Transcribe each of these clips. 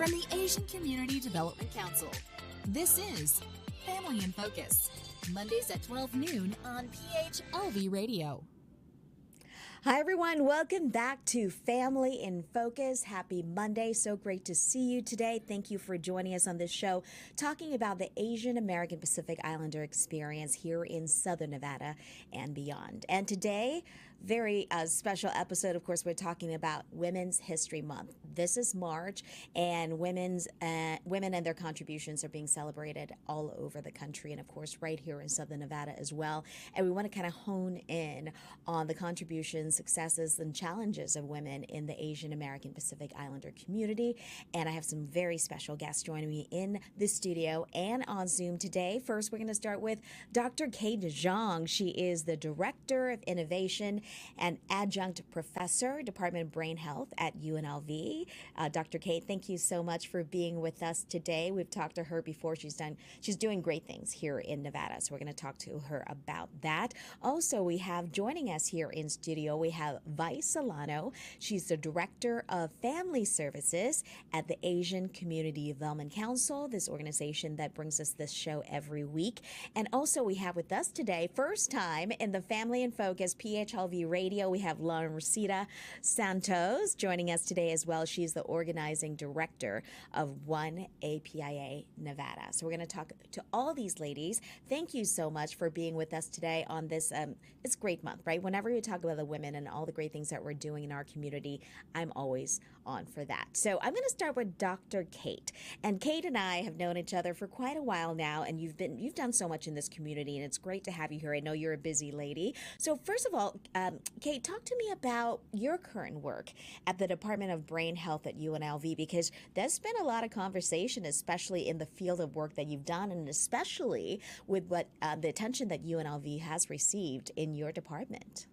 from the Asian Community Development Council. This is Family in Focus, Mondays at 12 noon on PHLV Radio. Hi, everyone. Welcome back to Family in Focus. Happy Monday. So great to see you today. Thank you for joining us on this show, talking about the Asian American Pacific Islander experience here in Southern Nevada and beyond. And today, very special episode. Of course, we're talking about Women's History Month. This is March, and women and their contributions are being celebrated all over the country, and of course, right here in Southern Nevada as well. And we want to kind of hone in on the contributions, successes, and challenges of women in the Asian American Pacific Islander community. And I have some very special guests joining me in the studio and on Zoom today. First, we're going to start with Dr. Kate Zhang. She is the Director of Innovation and Adjunct Professor, Department of Brain Health at UNLV. Dr. Kate, thank you so much for being with us today. We've talked to her before. She's doing great things here in Nevada, so we're going to talk to her about that. Also, we have joining us here in studio, we have Vi Solano. She's the Director of Family Services at the Asian Community Development Council, this organization that brings us this show every week. And also we have with us today, first time in the Family in Focus PHLV Radio, we have Laurencita Santos joining us today as well. She's the Organizing Director of One APIA Nevada. So we're going to talk to all these ladies. Thank you so much for being with us today on this, it's great month, right? Whenever we talk about the women and all the great things that we're doing in our community, I'm always on for that. So I'm going to start with Dr. Kate. And Kate and I have known each other for quite a while now, and you've done so much in this community, and it's great to have you here. I know you're a busy lady. So first of all, Kate, talk to me about your current work at the Department of Brain Health at UNLV, because there's been a lot of conversation, especially in the field of work that you've done, and especially with what the attention that UNLV has received in your department.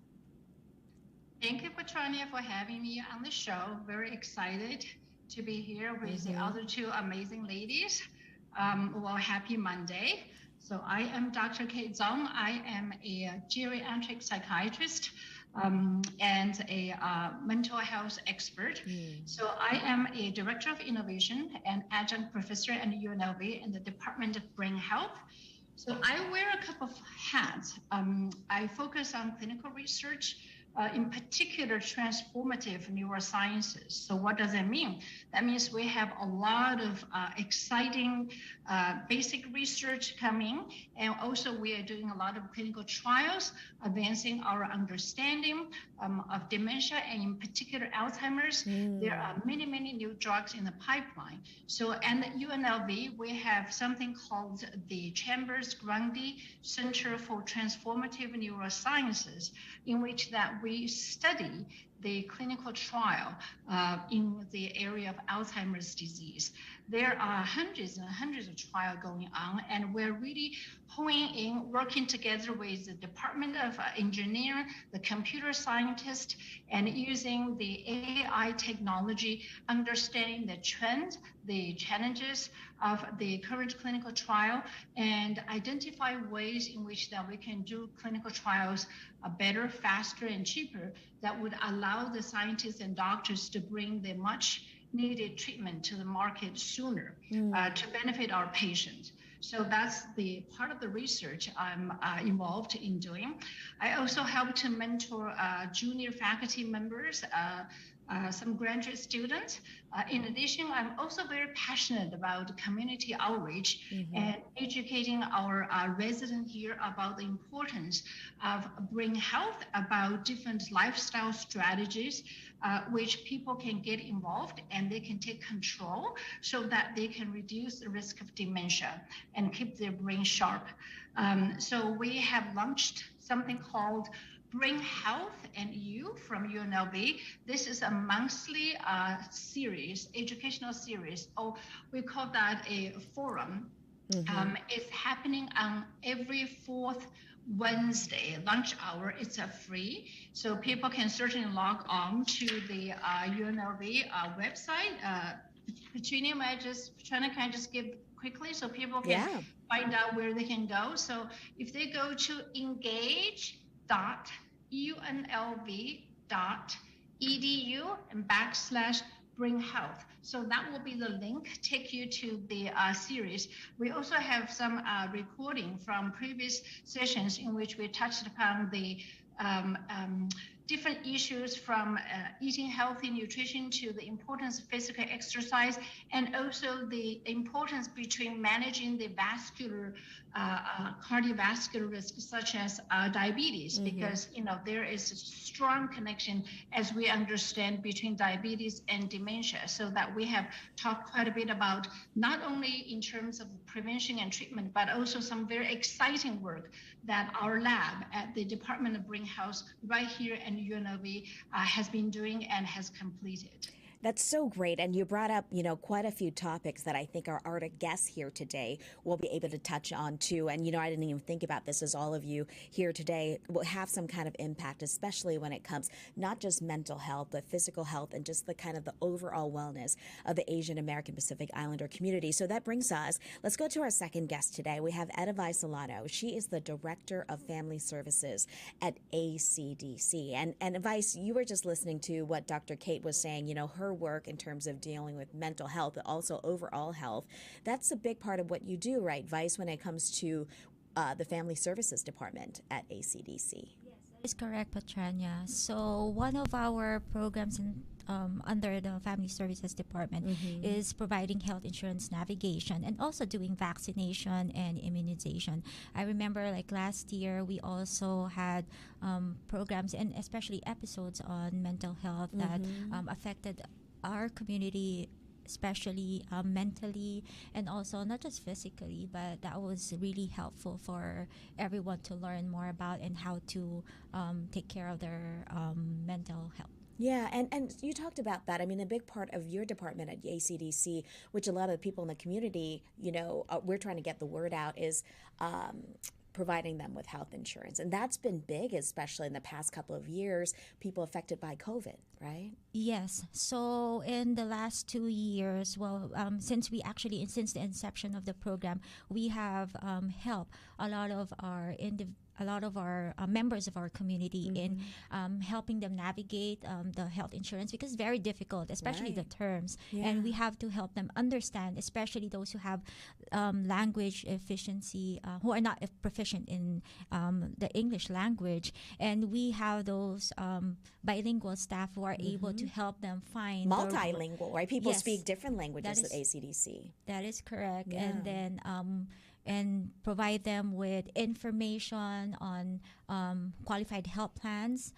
Thank you, Petronia, for having me on the show. Very excited to be here with the other two amazing ladies. Well, happy Monday. So I am Dr. Kate Zhang. I am a geriatric psychiatrist and a mental health expert. So I am a Director of Innovation and Adjunct Professor at UNLV in the Department of Brain Health. So I wear a couple of hats. I focus on clinical research, in particular transformative neurosciences. So what does that mean? That means we have a lot of exciting basic research coming, and also we are doing a lot of clinical trials, advancing our understanding of dementia, and in particular Alzheimer's. There are many, many new drugs in the pipeline. So at UNLV, we have something called the Chambers-Grundy Center for Transformative Neurosciences, in which that we study the clinical trial in the area of Alzheimer's disease. There are hundreds and hundreds of trials going on, and we're really honing in, working together with the Department of Engineering, the computer scientists, and using the AI technology, understanding the trends, the challenges of the current clinical trial, and identify ways in which that we can do clinical trials better, faster, and cheaper that would allow the scientists and doctors to bring the much needed treatment to the market sooner to benefit our patients. So that's the part of the research I'm involved in doing. I also help to mentor junior faculty members, some graduate students. In addition, I'm also very passionate about community outreach and educating our residents here about the importance of brain health, about different lifestyle strategies which people can get involved and they can take control so that they can reduce the risk of dementia and keep their brain sharp. So we have launched something called Brain Health and You from UNLV. This is a monthly series, educational series, or we call that a forum. It's happening on every fourth Wednesday, lunch hour. It's free, so people can certainly log on to the UNLV website. Petrina, can I just give quickly so people can find out where they can go? So if they go to engage.unlv.edu and Bring Health. So that will be the link, take you to the series. We also have some recording from previous sessions in which we touched upon the different issues from eating healthy nutrition to the importance of physical exercise, and also the importance between managing the vascular, cardiovascular risks such as diabetes, because there is a strong connection, as we understand, between diabetes and dementia. So that we have talked quite a bit about not only in terms of prevention and treatment, but also some very exciting work that our lab at the Department of Brain Health right here in UNLV has been doing and has completed. That's so great. And you brought up, quite a few topics that I think our guests here today will be able to touch on too. And, I didn't even think about this, as all of you here today will have some kind of impact, especially when it comes not just mental health, but physical health and just the kind of the overall wellness of the Asian American Pacific Islander community. So that brings us, let's go to our second guest today. We have Epi Solano. She is the Director of Family Services at ACDC. And Vice, you were just listening to what Dr. Kate was saying, her work in terms of dealing with mental health, but also overall health. That's a big part of what you do, right, Vice, when it comes to the Family Services Department at ACDC? Yes, that is correct, Patrania. So one of our programs under the Family Services Department is providing health insurance navigation and also doing vaccination and immunization. I remember like last year we also had programs and especially episodes on mental health that affected our community, especially mentally and also not just physically, but that was really helpful for everyone to learn more about and how to take care of their mental health. Yeah, and you talked about that. I mean, a big part of your department at ACDC, which a lot of the people in the community, we're trying to get the word out, is providing them with health insurance. And that's been big, especially in the past couple of years, people affected by COVID, right? Yes. So in the last 2 years, since the inception of the program, we have helped a lot of our members of our community in helping them navigate the health insurance, because it's very difficult, especially the terms. Yeah. And we have to help them understand, especially those who have language efficiency, who are not proficient in the English language. And we have those bilingual staff who are able to help them find multilingual, right? People speak different languages at ACDC. That is correct. Yeah. And then and provide them with information on qualified health plans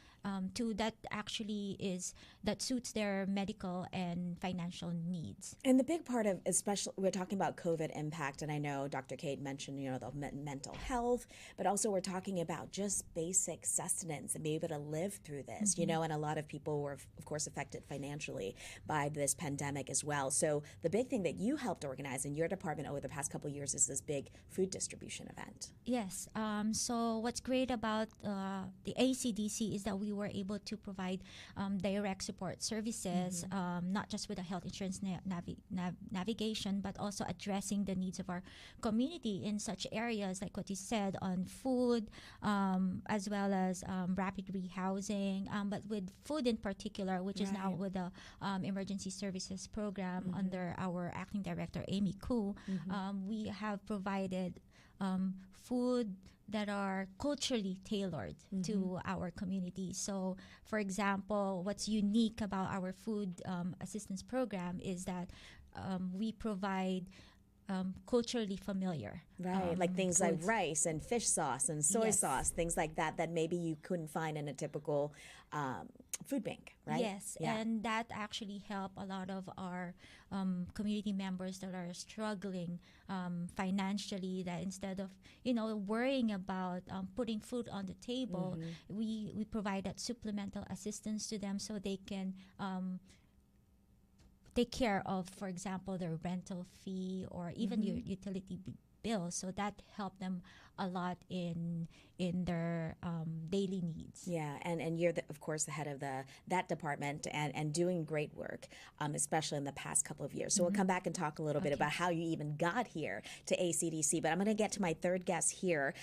that suits their medical and financial needs. And the big part of, especially, we're talking about COVID impact, and I know Dr. Kate mentioned, the mental health, but also we're talking about just basic sustenance and be able to live through this, and a lot of people were, of course, affected financially by this pandemic as well. So the big thing that you helped organize in your department over the past couple of years is this big food distribution event. Yes. So what's great about the ACDC is that we were able to provide direct support services, not just with the health insurance navigation, but also addressing the needs of our community in such areas like what you said on food, as well as rapid rehousing, but with food in particular, which is now with the emergency services program under our acting director, Amy Koo. We have provided food that are culturally tailored to our community. So, for example, what's unique about our food assistance program is that we provide culturally familiar. Right, like things foods. Like rice and fish sauce and soy sauce, things like that maybe you couldn't find in a typical food bank, right? Yes, and that actually helped a lot of our community members that are struggling financially, that instead of, worrying about putting food on the table, we provide that supplemental assistance to them so they can take care of, for example, their rental fee or even your utility bill. So that helped them a lot in their daily needs. Yeah, and you're, of course, the head of that department and doing great work, especially in the past couple of years. So we'll come back and talk a little bit about how you even got here to ACDC. But I'm going to get to my third guest here,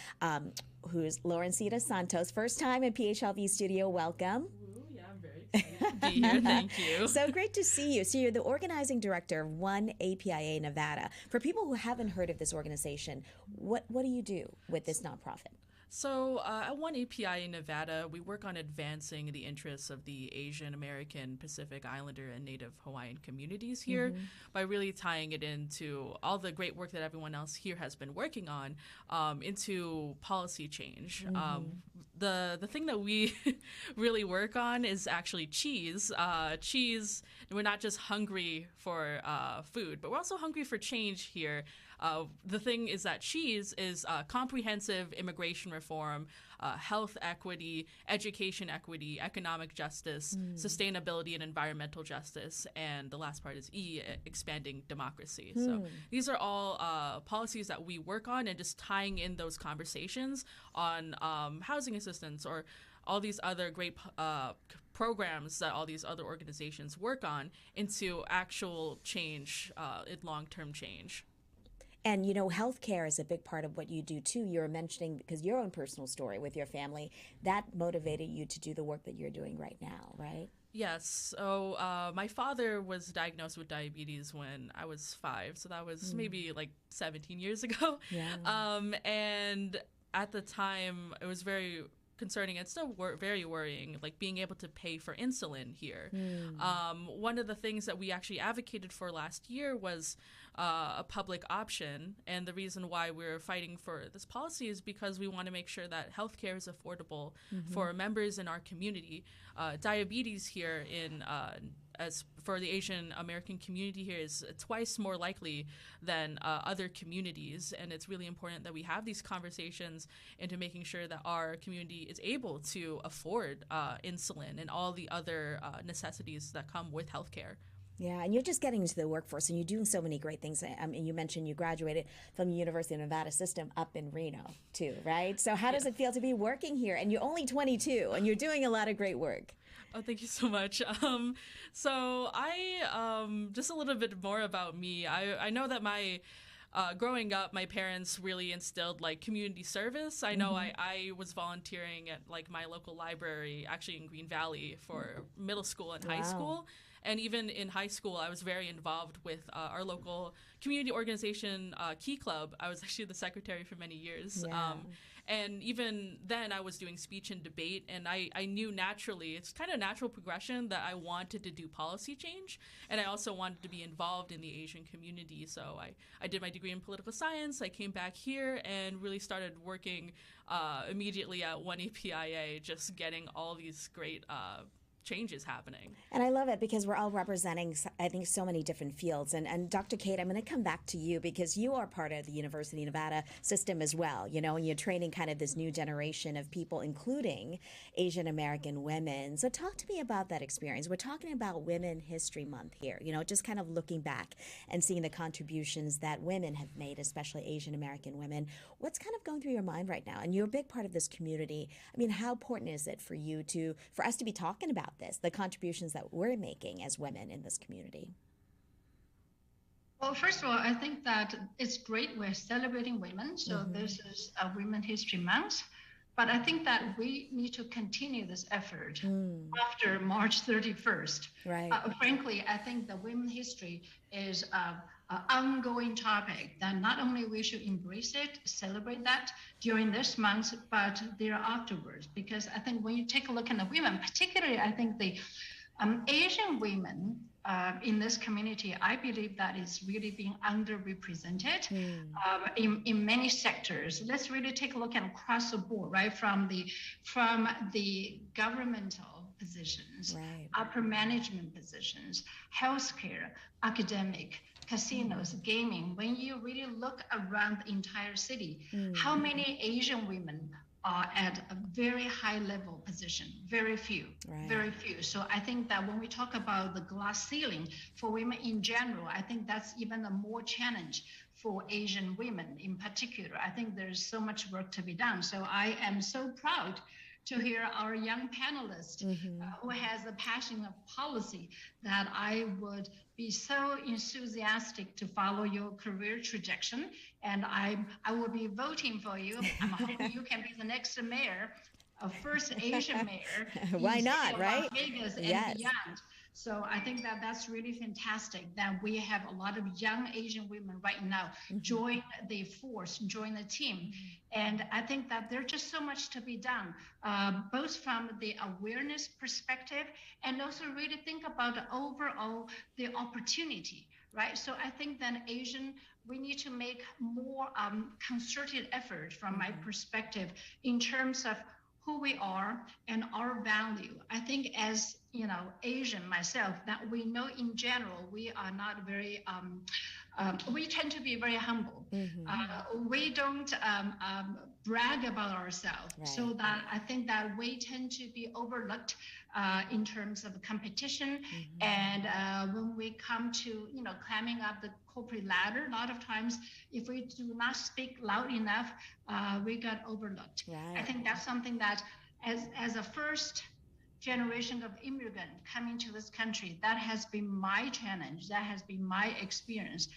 who's Laurencita Santos. First time in PHLV studio. Welcome. Yeah, I'm very excited to be here. Thank you. So great to see you. So you're the organizing director of One APIA Nevada. For people who haven't heard of this organization, what do you do with this nonprofit? So at One API in Nevada, we work on advancing the interests of the Asian American, Pacific Islander, and Native Hawaiian communities here by really tying it into all the great work that everyone else here has been working on into policy change. The thing that we really work on is actually cheese. Cheese, we're not just hungry for food, but we're also hungry for change here. The thing is that cheese is comprehensive immigration reform, health equity, education equity, economic justice, sustainability and environmental justice, and the last part is expanding democracy. So these are all policies that we work on, and just tying in those conversations on housing assistance or all these other great programs that all these other organizations work on into actual change, long-term change. And, you know, healthcare is a big part of what you do, too. You were mentioning, because your own personal story with your family, that motivated you to do the work that you're doing right now, right? Yes. So my father was diagnosed with diabetes when I was 5. So that was maybe like 17 years ago. Yeah. And at the time, it was very concerning and still very worrying, like being able to pay for insulin here. One of the things that we actually advocated for last year was a public option, and the reason why we're fighting for this policy is because we want to make sure that healthcare is affordable for members in our community. Diabetes here as for the Asian American community here is twice more likely than other communities, and it's really important that we have these conversations into making sure that our community is able to afford insulin and all the other necessities that come with healthcare. Yeah, and you're just getting into the workforce, and you're doing so many great things. And you mentioned you graduated from the University of Nevada system up in Reno, too, right? So how does it feel to be working here? And you're only 22, and you're doing a lot of great work. Oh, thank you so much. So I, just a little bit more about me. I know that growing up, my parents really instilled like community service. I know I was volunteering at like my local library, actually in Green Valley, for middle school and high school. And even in high school, I was very involved with our local community organization, Key Club. I was actually the secretary for many years. Yeah. And even then, I was doing speech and debate, and I knew naturally, it's kind of a natural progression that I wanted to do policy change, and I also wanted to be involved in the Asian community. So I did my degree in political science. I came back here and really started working immediately at One APIA, just getting all these great changes happening. And I love it because we're all representing, I think, so many different fields. And Dr. Kate, I'm going to come back to you because you are part of the University of Nevada system as well, you know, and you're training kind of this new generation of people, including Asian American women. So talk to me about that experience. We're talking about Women History Month here, you know, just kind of looking back and seeing the contributions that women have made, especially Asian American women. What's kind of going through your mind right now? And you're a big part of this community. I mean, how important is it for you for us to be talking about this, the contributions that we're making as women in this community? Well, first of all, I think that it's great we're celebrating women. So this is a Women History Month. But I think that we need to continue this effort after March 31st. Right. Frankly, I think the women's history is an ongoing topic that not only we should embrace it, celebrate that during this month, but thereafterwards. Because I think when you take a look at the women, particularly I think the Asian women in this community, I believe that is really being underrepresented in many sectors. Let's really take a look at across the board, right? From the governmental positions, upper management positions, healthcare, academic, casinos, gaming. When you really look around the entire city, how many Asian women are at a very high level position? Very few, very few. So I think that when we talk about the glass ceiling for women in general, I think that's even a more challenge for Asian women in particular. I think there's so much work to be done. So I am so proud to hear our young panelist who has a passion of policy that I would be so enthusiastic to follow your career trajectory. And I will be voting for you. I'm hoping you can be the next mayor first Asian mayor Why in the not, city of right? Las Vegas and Yes. beyond. So I think that that's really fantastic that we have a lot of young Asian women right now join the force, join the team. And I think that there's just so much to be done, both from the awareness perspective and also really think about the overall the opportunity, right? So I think that we need to make more concerted effort from my perspective in terms of who we are and our value. I think as Asian myself, that we know in general we are not very we tend to be very humble. We don't brag about ourselves, right. So that I think that we tend to be overlooked in terms of competition. And when we come to climbing up the corporate ladder, a lot of times if we do not speak loud enough, we got overlooked. Right. I think that's something that as a first generation of immigrant coming to this country, that has been my challenge, that has been my experience,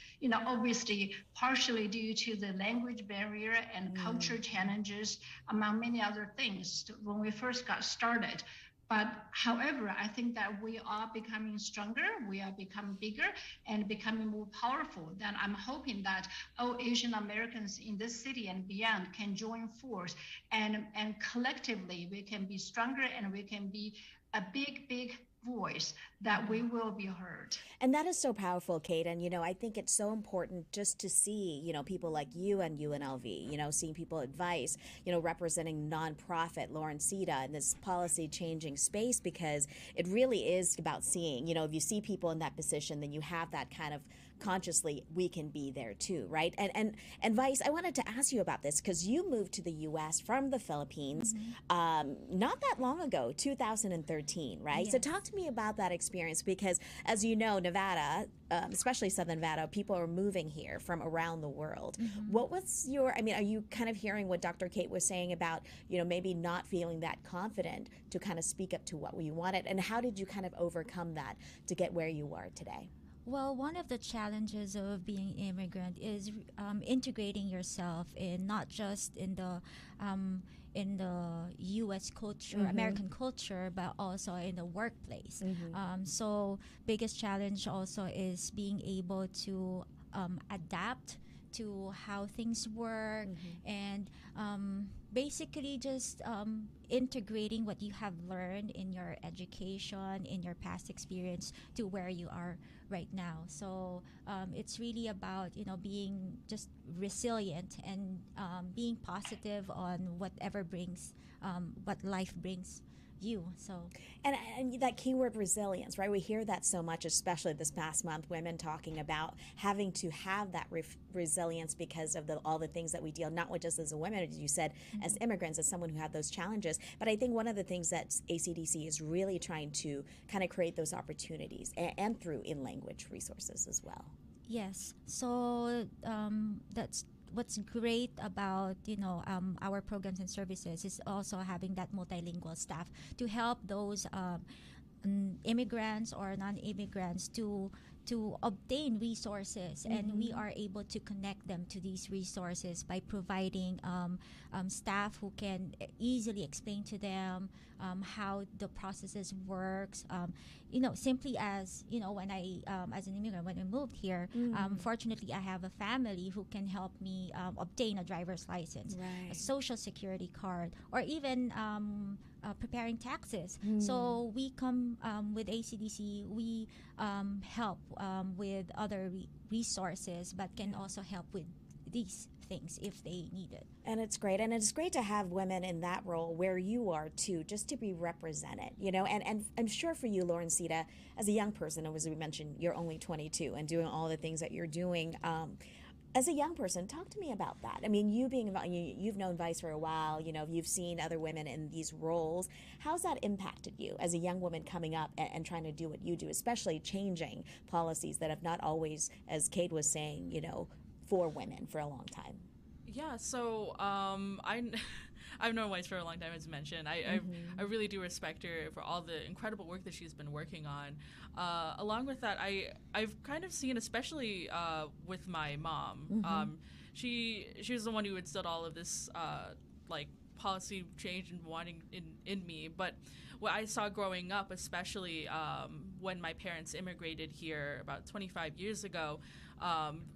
obviously partially due to the language barrier and culture challenges, among many other things when we first got started. But however, I think that we are becoming stronger, we are becoming bigger and becoming more powerful. Then I'm hoping that all Asian Americans in this city and beyond can join force, and collectively we can be stronger and we can be a big voice that we will be heard. And that is so powerful, Kate. And, I think it's so important just to see, people like you and UNLV, seeing people advice, representing nonprofit Lawrencita in this policy changing space, because it really is about seeing, if you see people in that position, then you have that kind of consciously we can be there too, right? And Vice, I wanted to ask you about this because you moved to the U.S. from the Philippines not that long ago, 2013, right? Yes. So talk to me about that experience, because as you know, Nevada, especially Southern Nevada, people are moving here from around the world. What was are you kind of hearing what Dr. Kate was saying about, maybe not feeling that confident to kind of speak up to what you wanted, and how did you kind of overcome that to get where you are today? Well, one of the challenges of being an immigrant is integrating yourself in not just in the U.S. culture, American culture, but also in the workplace. So biggest challenge also is being able to adapt to how things work and basically just integrating what you have learned in your education, in your past experience to where you are right now. So it's really about, being just resilient and being positive on whatever brings, what life brings you. So and that keyword resilience, right? We hear that so much, especially this past month, women talking about having to have that resilience because of all the things that we deal, not just as a woman, as you said, as immigrants, as someone who had those challenges. But I think one of the things that ACDC is really trying to kind of create those opportunities and through in-language resources as well. Yes. So that's what's great about our programs and services is also having that multilingual staff to help those immigrants or non-immigrants to obtain resources, and we are able to connect them to these resources by providing staff who can easily explain to them how the processes works. Simply as when I as an immigrant, when I moved here, fortunately I have a family who can help me obtain a driver's license, a social security card, or even preparing taxes. So we come with ACDC, we help with other resources, but can also help with these things if they need it. And it's great. And it's great to have women in that role where you are too, just to be represented, and I'm sure for you, Lawrencita, as a young person, as we mentioned, you're only 22 and doing all the things that you're doing. As a young person, talk to me about that. I mean, you've known Vice for a while, you've seen other women in these roles. How's that impacted you as a young woman coming up and trying to do what you do, especially changing policies that have not always, as Kate was saying, for women for a long time? Yeah, so I've known Vice for a long time, as mentioned. I really do respect her for all the incredible work that she's been working on. Along with that, I've kind of seen, especially with my mom, she was the one who instilled all of this policy change and wanting in me. But what I saw growing up, especially when my parents immigrated here about 25 years ago,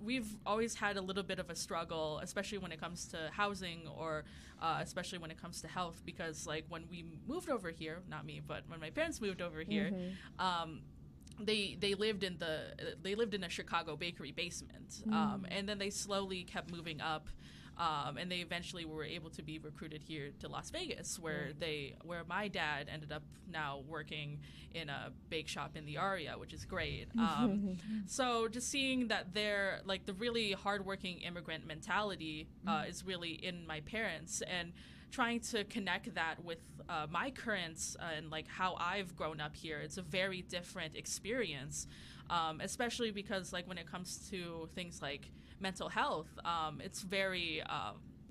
we've always had a little bit of a struggle, especially when it comes to housing or especially when it comes to health, because like when we moved over here, not me, but when my parents moved over here, they lived in a Chicago bakery basement, and then they slowly kept moving up. And they eventually were able to be recruited here to Las Vegas, where my dad ended up now working in a bake shop in the APIA, which is great. So just seeing that they're like the really hardworking immigrant mentality is really in my parents, and trying to connect that with my currents and like how I've grown up here. It's a very different experience, especially because like when it comes to things like mental health, it's very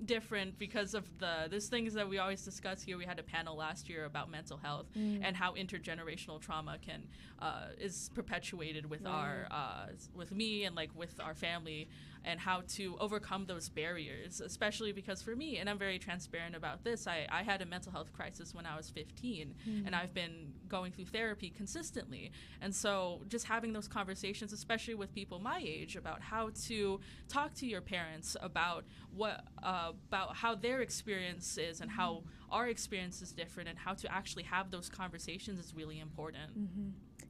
different because of there's things that we always discuss here. We had a panel last year about mental health and how intergenerational trauma is perpetuated with with me and like with our family, and how to overcome those barriers, especially because for me, and I'm very transparent about this, I had a mental health crisis when I was 15, and I've been going through therapy consistently. And so just having those conversations, especially with people my age, about how to talk to your parents about about how their experience is and how our experience is different, and how to actually have those conversations is really important.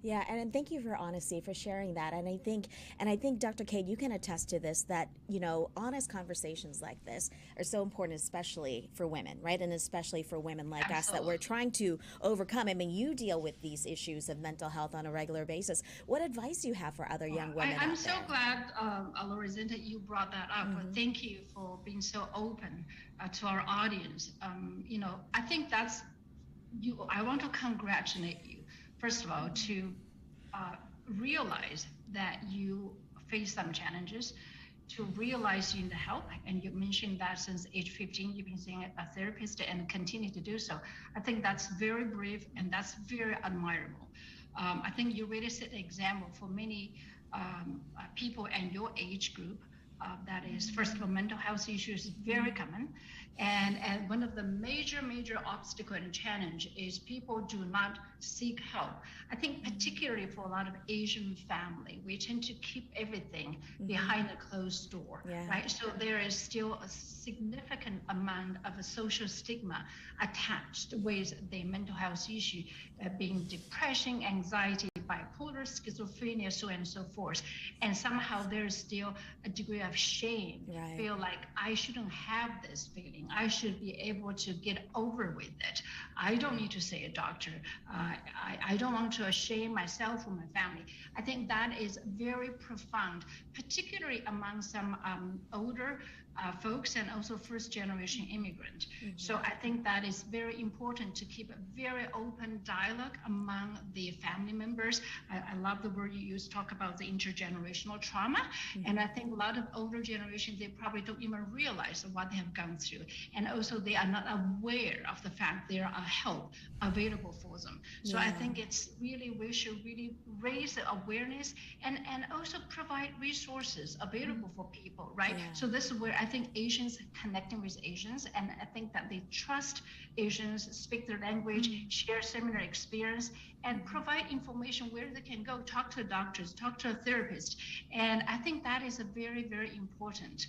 Yeah, and thank you for honesty, for sharing that. And I think Dr. Kate, you can attest to this, that, you know, honest conversations like this are so important, especially for women, right? And especially for women like us that we're trying to overcome. I mean, you deal with these issues of mental health on a regular basis. What advice do you have for other young women I'm out so there? glad, Lorenza, that you brought that up. Thank you for being so open to our audience. You know, I think that's you. I want to congratulate you, first of all, to realize that you face some challenges, to realize you need help. And you mentioned that since age 15, you've been seeing a therapist and continue to do so. I think that's very brave and that's very admirable. I think you really set an example for many people in your age group. That is, first of all, mental health issues is very common. And one of the major obstacle and challenge is people do not seek help. I think particularly for a lot of Asian family, we tend to keep everything behind a closed door, right? So there is still a significant amount of a social stigma attached with the mental health issue, being depression, anxiety, bipolar, schizophrenia, so on and so forth. And somehow there is still a degree of shame, feel like I shouldn't have this feeling. I should be able to get over with it. I don't need to see a doctor. I don't want to shame myself or my family. I think that is very profound, particularly among some older folks and also first generation immigrant. So I think that is very important to keep a very open dialogue among the family members. I love the word you use, talk about the intergenerational trauma. And I think a lot of older generations, they probably don't even realize what they have gone through. And also they are not aware of the fact there are help available for them. So I think it's really, we should really raise the awareness and also provide resources available for people, right? So this is where I think Asians connecting with Asians, and I think that they trust Asians, speak their language, share similar experience, and provide information where they can go, talk to doctors, talk to a therapist. And I think that is a very, very important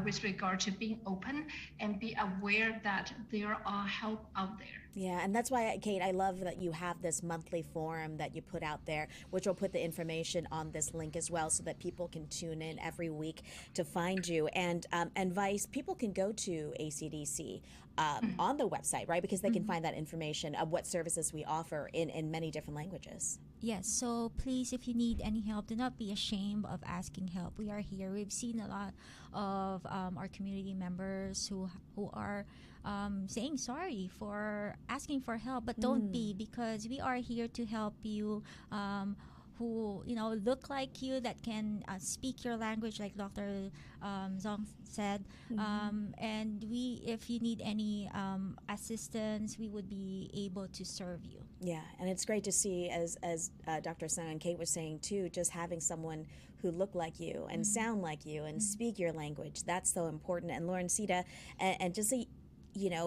with regard to being open and be aware that there are help out there. Yeah, and that's why, Kate, I love that you have this monthly forum that you put out there, which will put the information on this link as well so that people can tune in every week to find you. And Vice, people can go to ACDC on the website, right? Because they can find that information of what services we offer in many different languages. Yes, so please, if you need any help, do not be ashamed of asking help. We are here. We've seen a lot of our community members who are saying sorry for asking for help, but don't be, because we are here to help you who look like you, that can speak your language, like Dr. Zhang said. And if you need any assistance, we would be able to serve you. Yeah, and it's great to see, as Dr. Zhang and Kate was saying too, just having someone who look like you and sound like you and speak your language. That's so important. And Lauren Sita, and just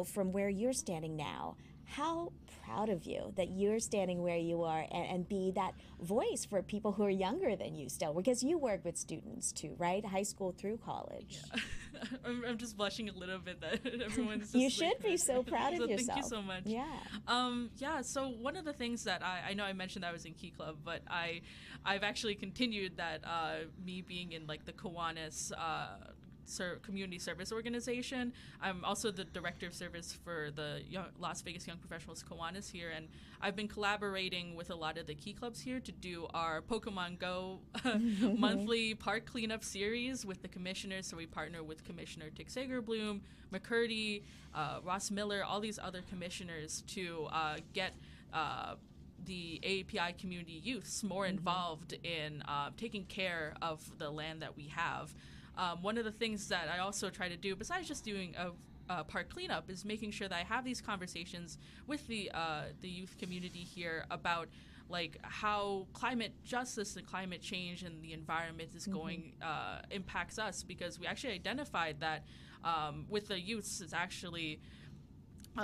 from where you're standing now, how proud of you that you're standing where you are and be that voice for people who are younger than you still, because you work with students too, right? High school through college. Yeah. I'm just blushing a little bit that everyone's just You should be so proud of yourself. Thank you so much. Yeah. So one of the things that I know I mentioned that I was in Key Club, but I've actually continued that me being in like the Kiwanis community service organization. I'm also the director of service for the Las Vegas Young Professionals Kiwanis here, and I've been collaborating with a lot of the Key Clubs here to do our Pokemon Go monthly park cleanup series with the commissioners. So we partner with Commissioner Dick Sager-Bloom, McCurdy, Ross Miller, all these other commissioners to get the API community youths more involved in taking care of the land that we have. One of the things that I also try to do, besides just doing a park cleanup, is making sure that I have these conversations with the youth community here about like how climate justice and climate change and the environment is going impacts us, because we actually identified that with the youths is actually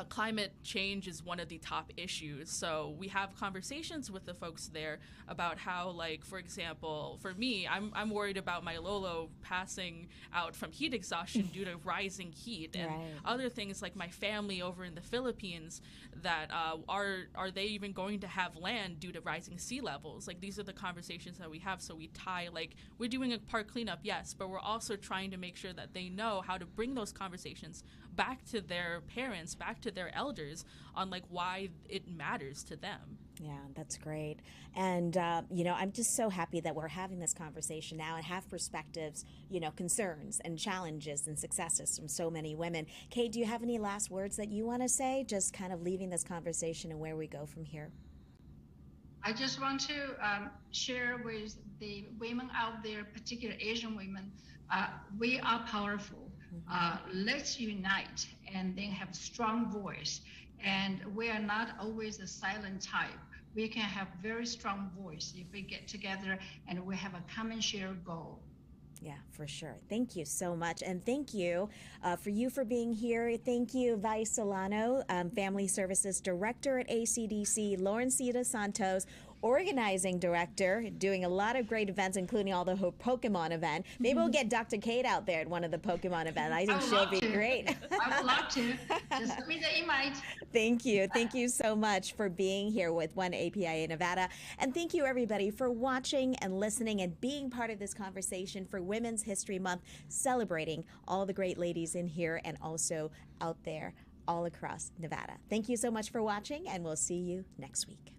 climate change is one of the top issues. So we have conversations with the folks there about how, like, for example, for me, I'm worried about my Lolo passing out from heat exhaustion due to rising heat, and other things like my family over in the Philippines that are they even going to have land due to rising sea levels? Like, these are the conversations that we have. So we tie, like, we're doing a park cleanup, yes, but we're also trying to make sure that they know how to bring those conversations back to their parents, back to their elders on like why it matters to them. Yeah, that's great. And, I'm just so happy that we're having this conversation now and have perspectives, concerns and challenges and successes from so many women. Kate, do you have any last words that you want to say, just kind of leaving this conversation and where we go from here? I just want to share with the women out there, particularly Asian women, we are powerful. Let's unite and then have a strong voice. And we are not always a silent type. We can have very strong voice if we get together and we have a common shared goal. Yeah, for sure. Thank you so much. And thank you for being here. Thank you, Vice Solano, Family Services Director at ACDC, Laurencita Santos, Organizing Director, doing a lot of great events, including all the Pokemon event. Maybe we'll get Dr. Kate out there at one of the Pokemon events. I think she'll be great. I would love to. Just send me the invite. Thank you. Thank you so much for being here with One APIA Nevada. And thank you, everybody, for watching and listening and being part of this conversation for Women's History Month, celebrating all the great ladies in here and also out there all across Nevada. Thank you so much for watching, and we'll see you next week.